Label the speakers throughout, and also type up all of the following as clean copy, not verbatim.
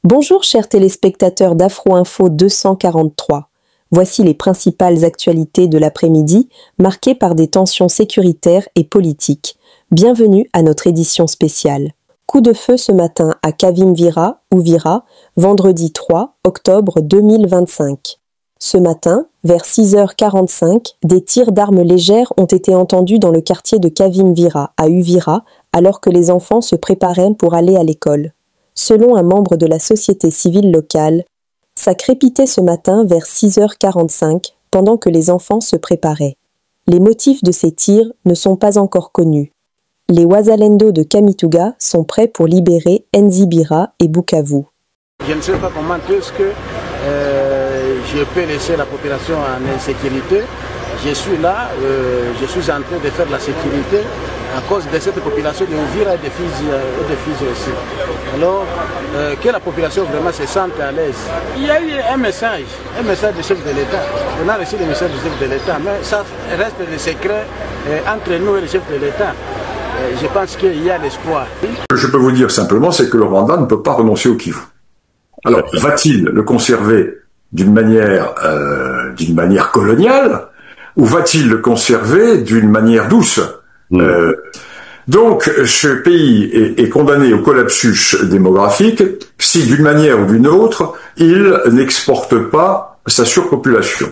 Speaker 1: Bonjour chers téléspectateurs d'Afro-Info 243. Voici les principales actualités de l'après-midi, marquées par des tensions sécuritaires et politiques. Bienvenue à notre édition spéciale. Coup de feu ce matin à Kavimvira, Uvira, vendredi 3 octobre 2025. Ce matin, vers 6h45, des tirs d'armes légères ont été entendus dans le quartier de Kavimvira, à Uvira, alors que les enfants se préparaient pour aller à l'école. Selon un membre de la société civile locale, ça crépitait ce matin vers 6h45 pendant que les enfants se préparaient. Les motifs de ces tirs ne sont pas encore connus. Les Wazalendo de Kamituga sont prêts pour libérer Nzibira et Bukavu.
Speaker 2: Je ne sais pas comment est-ce que je peux laisser la population en insécurité. Je suis là, je suis en train de faire la sécurité à cause de cette population de Uvira et de Fizi aussi. Alors, que la population vraiment se sente à l'aise. Il y a eu un message du chef de l'État. On a reçu le message du chef de l'État, mais ça reste des secrets entre nous et le chef de l'État. Je pense qu'il y a l'espoir.
Speaker 3: Ce que je peux vous dire simplement, c'est que le Rwanda ne peut pas renoncer au Kivu. Alors, va-t-il le conserver d'une manière coloniale, ou va-t-il le conserver d'une manière douce? Donc, ce pays est condamné au collapsus démographique si, d'une manière ou d'une autre, il n'exporte pas sa surpopulation.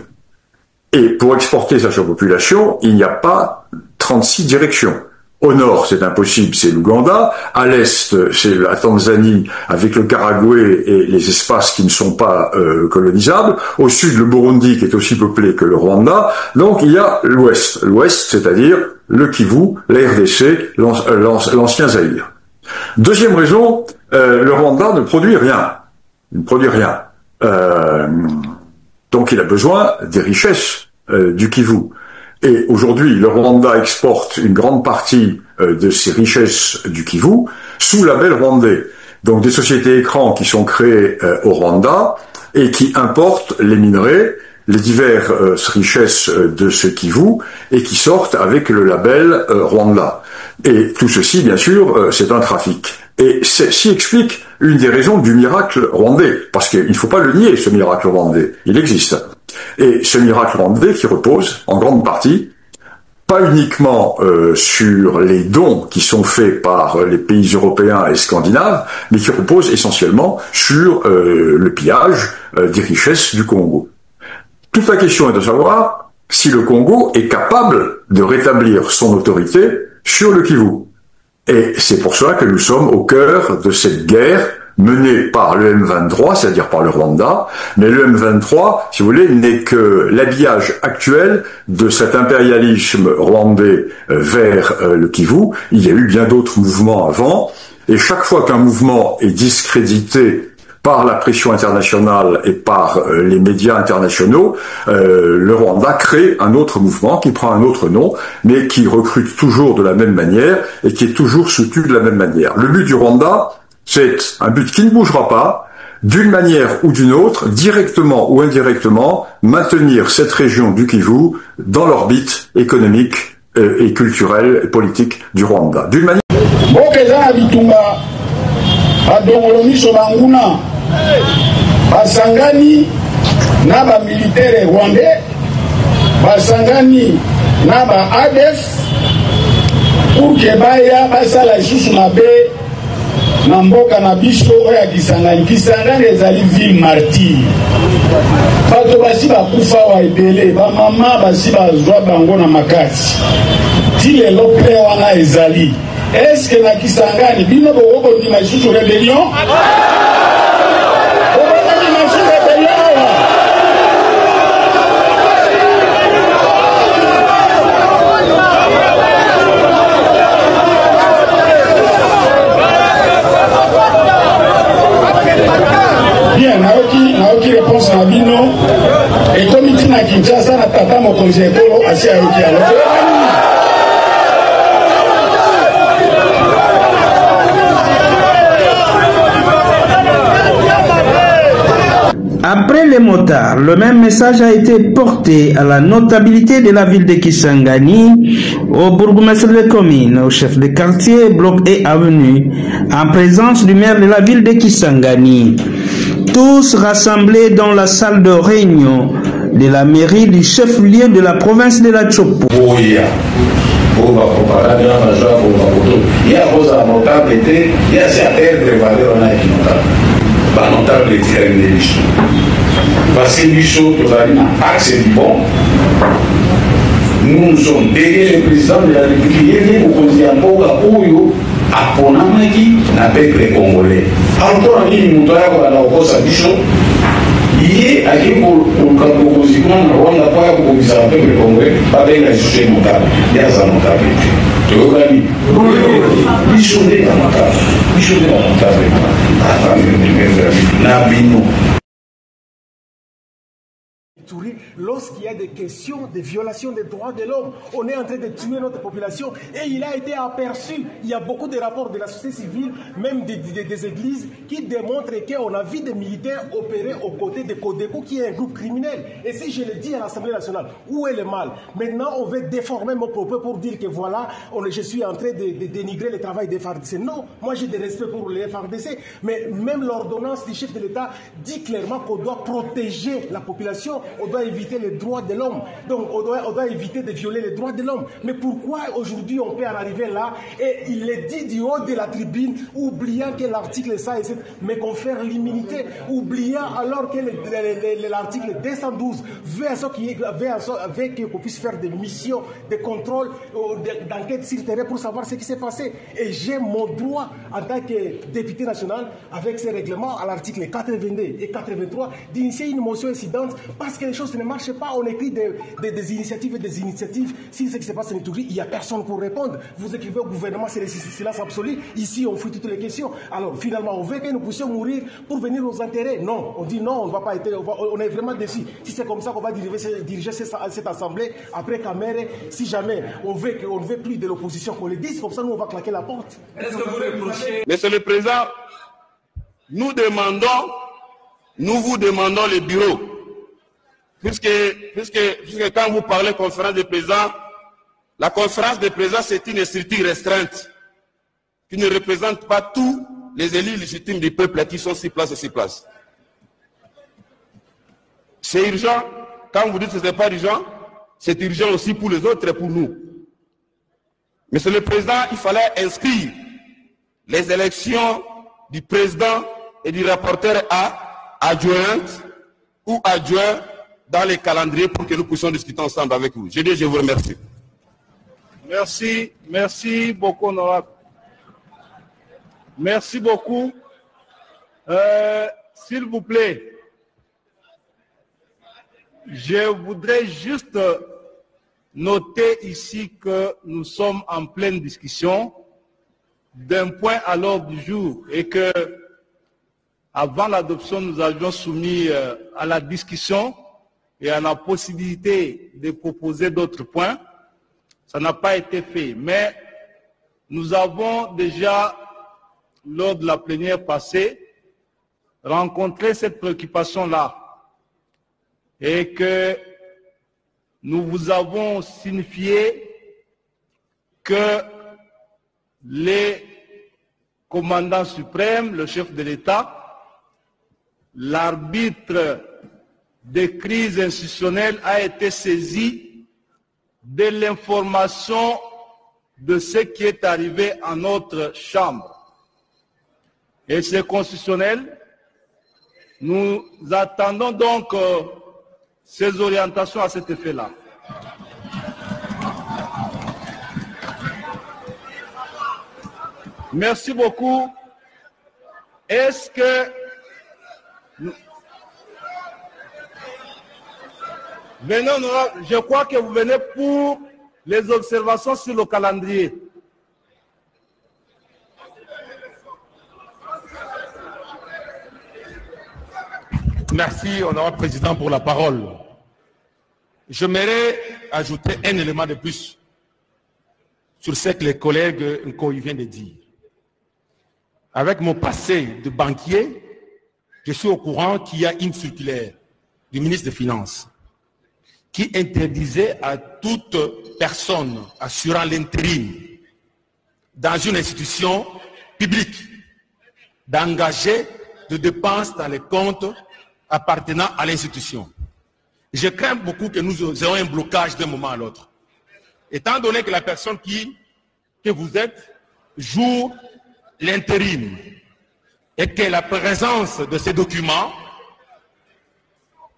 Speaker 3: Et pour exporter sa surpopulation, il n'y a pas 36 directions. Au nord, c'est impossible, c'est l'Ouganda. À l'est, c'est la Tanzanie avec le Karagwé et les espaces qui ne sont pas colonisables. Au sud, le Burundi qui est aussi peuplé que le Rwanda. Donc, il y a l'ouest. L'ouest, c'est-à-dire le Kivu, la RDC, l'ancien Zaïre. Deuxième raison, le Rwanda ne produit rien. Il ne produit rien. Donc, il a besoin des richesses du Kivu. Et aujourd'hui, le Rwanda exporte une grande partie de ses richesses du Kivu sous label rwandais. Donc des sociétés écrans qui sont créées au Rwanda et qui importent les minerais, les diverses richesses de ce Kivu et qui sortent avec le label Rwanda. Et tout ceci, bien sûr, c'est un trafic. Et ceci explique une des raisons du miracle rwandais, parce qu'il ne faut pas le nier, ce miracle rwandais, il existe. Et ce miracle rwandais qui repose, en grande partie, pas uniquement sur les dons qui sont faits par les pays européens et scandinaves, mais qui repose essentiellement sur le pillage des richesses du Congo. Toute la question est de savoir si le Congo est capable de rétablir son autorité sur le Kivu. Et c'est pour cela que nous sommes au cœur de cette guerre menée par le M23, c'est-à-dire par le Rwanda, mais le M23, si vous voulez, n'est que l'habillage actuel de cet impérialisme rwandais vers le Kivu. Il y a eu bien d'autres mouvements avant, et chaque fois qu'un mouvement est discrédité par la pression internationale et par les médias internationaux, le Rwanda crée un autre mouvement qui prend un autre nom, mais qui recrute toujours de la même manière et qui est toujours soutenu de la même manière. Le but du Rwanda, c'est un but qui ne bougera pas, d'une manière ou d'une autre, directement ou indirectement, maintenir cette région du Kivu dans l'orbite économique et culturelle et politique du Rwanda. D'une manière...
Speaker 4: Basangani na ba militaire rwandais, basangani na ba ADF pour que baya basala isusu mabe na mboka na biso ya Kisangani. Kisangani ezali ville martyre. Bato basi bakufa wa ebele, ba mama basi bazwa bango na makasi. Ti lelo pe wana ezali. Est-ce que na Kisangani bino boko ndima isusu rebellion? Bien, naoki réponse na bino et comme tu na Kinshasa na tata mokonzi ekolo asi ayoki alors.
Speaker 5: Après les motards, le même message a été porté à la notabilité de la ville de Kisangani, au bourgmestre de commune, au chef de quartier, bloc et avenue, en présence du maire de la ville de Kisangani. tous rassemblés dans la salle de réunion de la mairie du chef-lieu de la province de la Chopo.
Speaker 4: Nous sommes derrière le président de la République pour qu'on dise aponamaki na peuple congolais. Alors nini muto yako anaokosa bisho iye akiko ukapokuzikana na Rwanda kwa kukubisa peuple congolais babenga jishe mukabe yaza mukabe tokani bisho de mukabe na bino.
Speaker 6: Lorsqu'il y a des questions de violation des droits de l'homme, on est en train de tuer notre population et il a été aperçu. Il y a beaucoup de rapports de la société civile, même des églises, qui démontrent qu'on a vu des militaires opérer aux côtés de Codeco, qui est un groupe criminel. Et si je le dis à l'Assemblée nationale, où est le mal? Maintenant, on veut déformer mon propos pour dire que voilà, je suis en train de dénigrer le travail des FARDC. Non, moi j'ai des respects pour les FARDC, mais même l'ordonnance du chef de l'État dit clairement qu'on doit protéger la population. On doit éviter les droits de l'homme. Donc, on doit éviter de violer les droits de l'homme. Mais pourquoi aujourd'hui on peut en arriver là et il est dit du haut de la tribune, oubliant que l'article 107 me confère l'immunité, oubliant alors que l'article 212 veut qu'on puisse faire des missions de contrôle, d'enquête sur le terrain pour savoir ce qui s'est passé. Et j'ai mon droit en tant que député national, avec ces règlements à l'article 82 et 83, d'initier une motion incidente parce que les choses ne marchent pas. On écrit des initiatives et des initiatives. Si ce qui se passe en Ituri, il n'y a personne pour répondre. Vous écrivez au gouvernement, c'est le silence absolu. Ici, on fuit toutes les questions. Alors, finalement, on veut que nous puissions mourir pour venir nos intérêts. Non, on dit non, on ne va pas être... On est vraiment déçus. Si c'est comme ça qu'on va diriger cette assemblée, après Kamere, si jamais on ne veut plus de l'opposition, qu'on le dise, comme ça, nous, on va claquer la porte.
Speaker 7: Est-ce que vous reprochez?
Speaker 8: Monsieur le Président, nous vous demandons le bureau. Puisque quand vous parlez conférence des présidents, la conférence des présidents, c'est une structure restreinte qui ne représente pas tous les élus légitimes du peuple qui sont 6 places et 6 places. C'est urgent. Quand vous dites que ce n'est pas urgent, c'est urgent aussi pour les autres et pour nous. Monsieur le Président, il fallait inscrire les élections du président et du rapporteur adjointe ou adjoint dans les calendriers pour que nous puissions discuter ensemble avec vous. Je vous remercie.
Speaker 9: Merci beaucoup, honorable. Merci beaucoup. S'il vous plaît, je voudrais juste noter ici que nous sommes en pleine discussion d'un point à l'ordre du jour et que avant l'adoption, nous avions soumis à la discussion et à la possibilité de proposer d'autres points. Ça n'a pas été fait, mais nous avons déjà, lors de la plénière passée, rencontré cette préoccupation-là et que nous vous avons signifié que les commandants suprêmes, le chef de l'État, l'arbitre des crises institutionnelles a été saisi de l'information de ce qui est arrivé à notre chambre. Et c'est constitutionnel. Nous attendons donc ces orientations à cet effet-là. Merci beaucoup. Est-ce que... Venez, je crois que vous venez pour les observations sur le calendrier.
Speaker 8: Merci, honorable président, pour la parole. J'aimerais ajouter un élément de plus sur ce que les collègues viennent de dire. Avec mon passé de banquier, je suis au courant qu'il y a une circulaire du ministre des Finances qui interdisait à toute personne assurant l'intérim dans une institution publique d'engager de dépenses dans les comptes appartenant à l'institution. Je crains beaucoup que nous ayons un blocage d'un moment à l'autre. Étant donné que la personne que vous êtes joue l'intérim et que la présence de ces documents,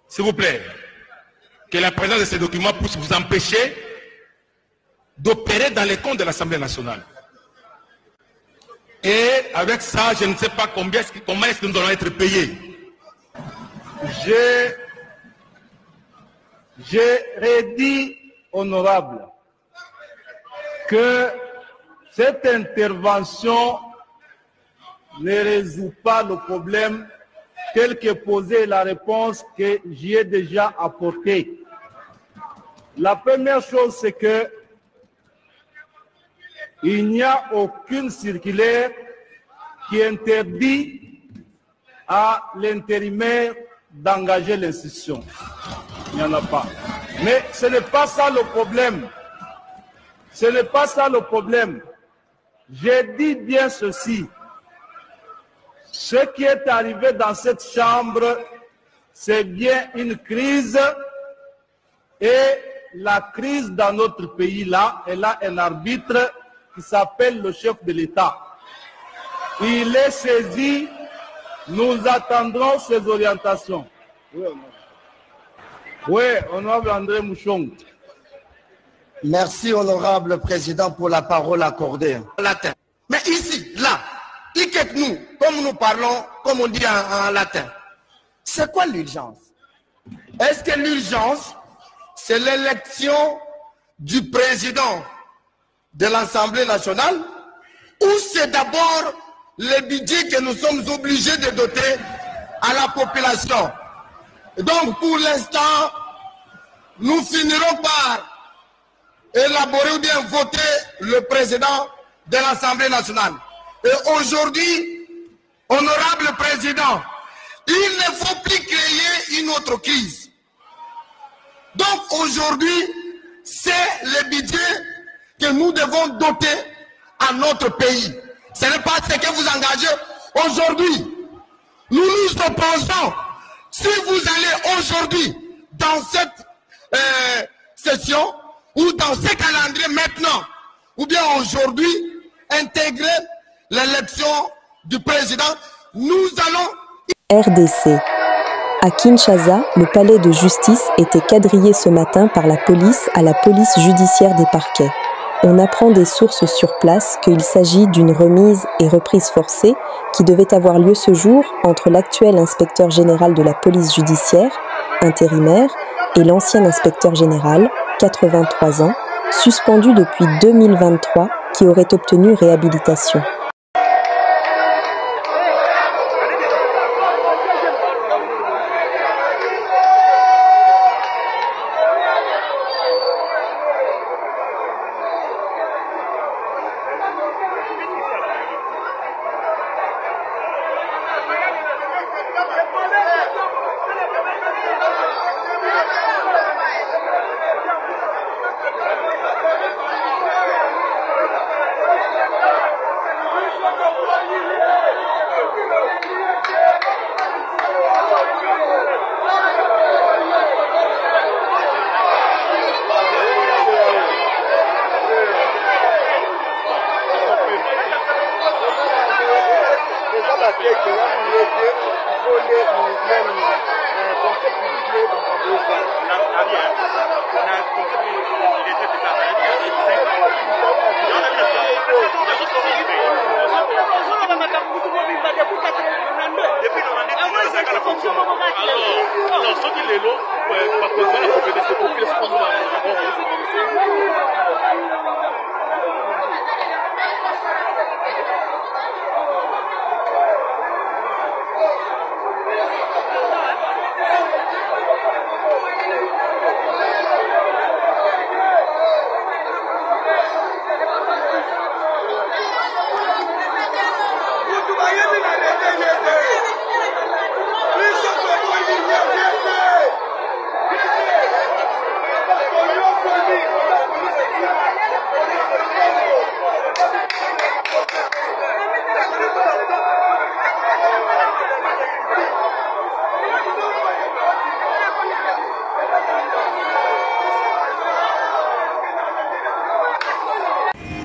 Speaker 8: s'il vous plaît, que la présence de ces documents puisse vous empêcher d'opérer dans les comptes de l'Assemblée nationale. Et avec ça, je ne sais pas comment est-ce que nous allons être payés.
Speaker 9: J'ai redit, honorable, que cette intervention ne résout pas le problème tel que posé la réponse que j'y ai déjà apportée. La première chose, c'est que il n'y a aucune circulaire qui interdit à l'intérimaire d'engager l'institution. Il n'y en a pas. Mais ce n'est pas ça le problème. Ce n'est pas ça le problème. J'ai dit bien ceci. Ce qui est arrivé dans cette chambre, c'est bien une crise. Et la crise dans notre pays, là, elle a un arbitre qui s'appelle le chef de l'État. Il est saisi. Nous attendrons ses orientations. Oui, honorable André Mouchong.
Speaker 7: Merci, honorable président, pour la parole accordée. Latin. Mais ici, là, nous, comme nous parlons, comme on dit en latin, c'est quoi l'urgence? Est-ce que l'urgence, c'est l'élection du président de l'Assemblée nationale, ou c'est d'abord le budget que nous sommes obligés de doter à la population? Donc, pour l'instant, nous finirons par élaborer ou bien voter le président de l'Assemblée nationale. Et aujourd'hui, honorable président, il ne faut plus créer une autre crise. Donc aujourd'hui, c'est le budget que nous devons doter à notre pays. Ce n'est pas ce que vous engagez aujourd'hui. Nous nous opposons. Si vous allez aujourd'hui dans cette session ou dans ce calendrier maintenant, ou bien aujourd'hui, intégrer l'élection du président, nous allons...
Speaker 1: RDC. À Kinshasa, le palais de justice était quadrillé ce matin par la police à la police judiciaire des parquets. On apprend des sources sur place qu'il s'agit d'une remise et reprise forcée qui devait avoir lieu ce jour entre l'actuel inspecteur général de la police judiciaire, intérimaire, et l'ancien inspecteur général, 83 ans, suspendu depuis 2023, qui aurait obtenu réhabilitation.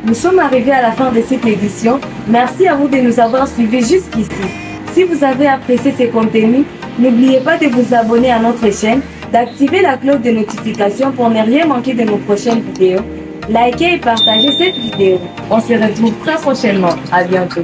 Speaker 10: Nous sommes arrivés à la fin de cette édition. Merci à vous de nous avoir suivis jusqu'ici. Si vous avez apprécié ces contenus, n'oubliez pas de vous abonner à notre chaîne, d'activer la cloche de notification pour ne rien manquer de nos prochaines vidéos. Likez et partagez cette vidéo. On se retrouve très prochainement. À bientôt.